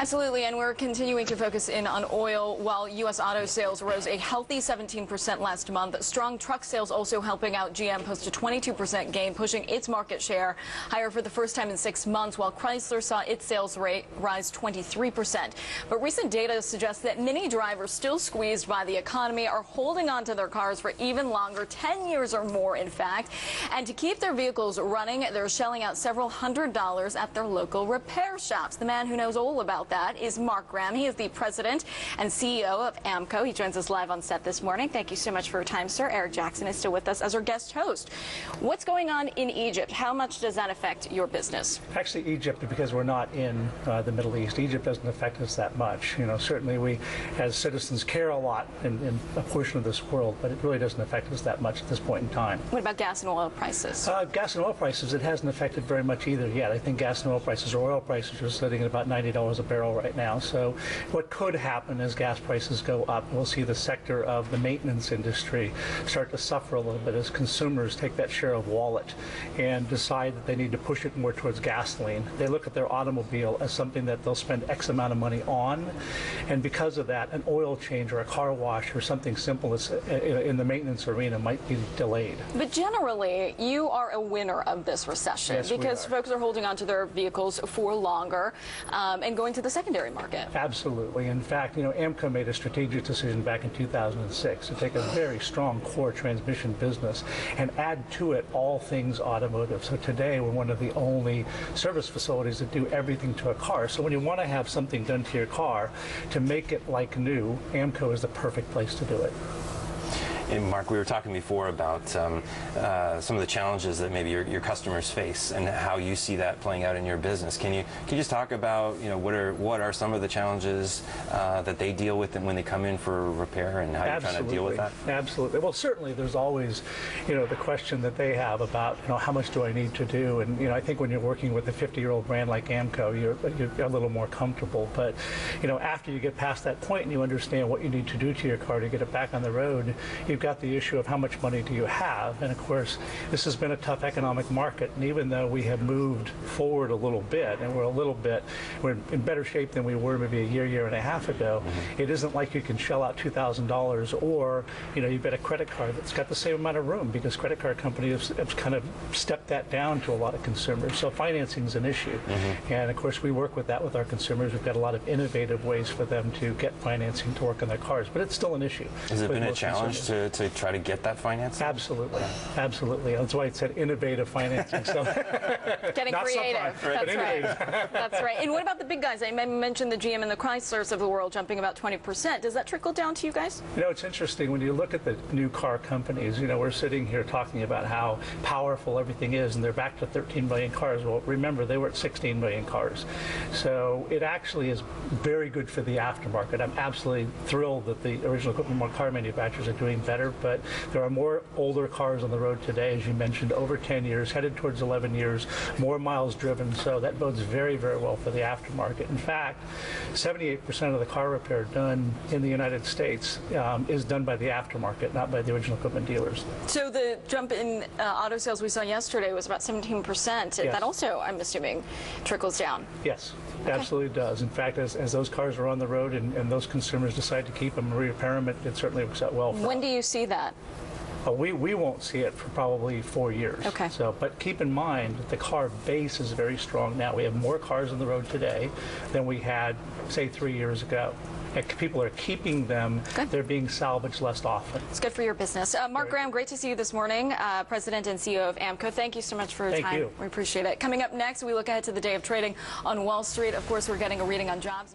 Absolutely, and we're continuing to focus in on oil while U.S. auto sales rose a healthy 17% last month. Strong truck sales also helping out. GM posted a 22% gain, pushing its market share higher for the first time in 6 months, while Chrysler saw its sales rate rise 23%. But recent data suggests that many drivers still squeezed by the economy are holding on to their cars for even longer, 10 years or more, in fact. And to keep their vehicles running, they're shelling out several $100s at their local repair shops. The man who knows all about that is Marc. He is the president and CEO of AAMCO. He joins us live on set this morning. Thank you so much for your time, sir. Eric Jackson is still with us as our guest host. What's going on in Egypt? How much does that affect your business? Actually, Egypt, because we're not in the Middle East, Egypt doesn't affect us that much. You know, certainly we, as citizens, care a lot in a portion of this world, but it really doesn't affect us that much at this point in time. What about gas and oil prices? Gas and oil prices, it hasn't affected very much either yet. I think gas and oil prices, or oil prices, are sitting at about $90 a barrel right now. So what could happen as gas prices go up, we'll see the sector of the maintenance industry start to suffer a little bit as consumers take that share of wallet and decide that they need to push it more towards gasoline. They look at their automobile as something that they'll spend X amount of money on, and because of that, an oil change or a car wash or something simple in the maintenance arena might be delayed. But generally, you are a winner of this recession. Yes, because folks are holding on to their vehicles for longer and going to the secondary market. Absolutely. In fact, you know, AAMCO made a strategic decision back in 2006 to take a very strong core transmission business and add to it all things automotive. So today we're one of the only service facilities that do everything to a car. So when you want to have something done to your car to make it like new, AAMCO is the perfect place to do it. And Marc, we were talking before about some of the challenges that maybe your customers face and how you see that playing out in your business. Can you just talk about, you know, what are some of the challenges that they deal with when they come in for repair, and how you're trying to deal with that? Absolutely. Well, certainly there's always, you know, the question that they have about, you know, how much do I need to do? And, you know, I think when you're working with a 50-year-old brand like AAMCO, you're a little more comfortable. But, you know, after you get past that point and you understand what you need to do to your car to get it back on the road, you've got the issue of how much money do you have. And of course, this has been a tough economic market, and even though we have moved forward a little bit, and we're in better shape than we were maybe a year and a half ago, it isn't like you can shell out $2,000, or, you know, you've got a credit card that's got the same amount of room, because credit card companies have kind of stepped that down to a lot of consumers. So financing is an issue. And of course, we work with that with our consumers. We've got a lot of innovative ways for them to get financing to work on their cars, but it's still an issue. Has it been a challenge to try to get that financing? Absolutely. Absolutely. That's why it said innovative financing. So getting creative. Right, that's right. That's right. And what about the big guys? I mentioned the GM and the Chryslers of the world jumping about 20%. Does that trickle down to you guys? You know, it's interesting when you look at the new car companies. You know, we're sitting here talking about how powerful everything is, and they're back to 13 million cars. Well, remember, they were at 16 million cars. So it actually is very good for the aftermarket. I'm absolutely thrilled that the original equipment car manufacturers are doing better, but there are more older cars on the road today, as you mentioned, over 10 years, headed towards 11 years, more miles driven, so that bodes very, very well for the aftermarket. In fact, 78% of the car repair done in the United States is done by the aftermarket, not by the original equipment dealers. So the jump in auto sales we saw yesterday was about 17%. Yes. That also, I'm assuming, trickles down. Yes. It absolutely does. In fact, as those cars are on the road and those consumers decide to keep them and repair them, it certainly works out well for When them. do you see that? We won't see it for probably 4 years. Okay. So, but keep in mind that the car base is very strong now. We have more cars on the road today than we had, say, 3 years ago. People are keeping them. Good. They're being salvaged less often. It's good for your business. Marc Graham, great to see you this morning, President and CEO of AAMCO. Thank you so much for your time. Thank you. We appreciate it. Coming up next, we look ahead to the day of trading on Wall Street. Of course, we're getting a reading on jobs.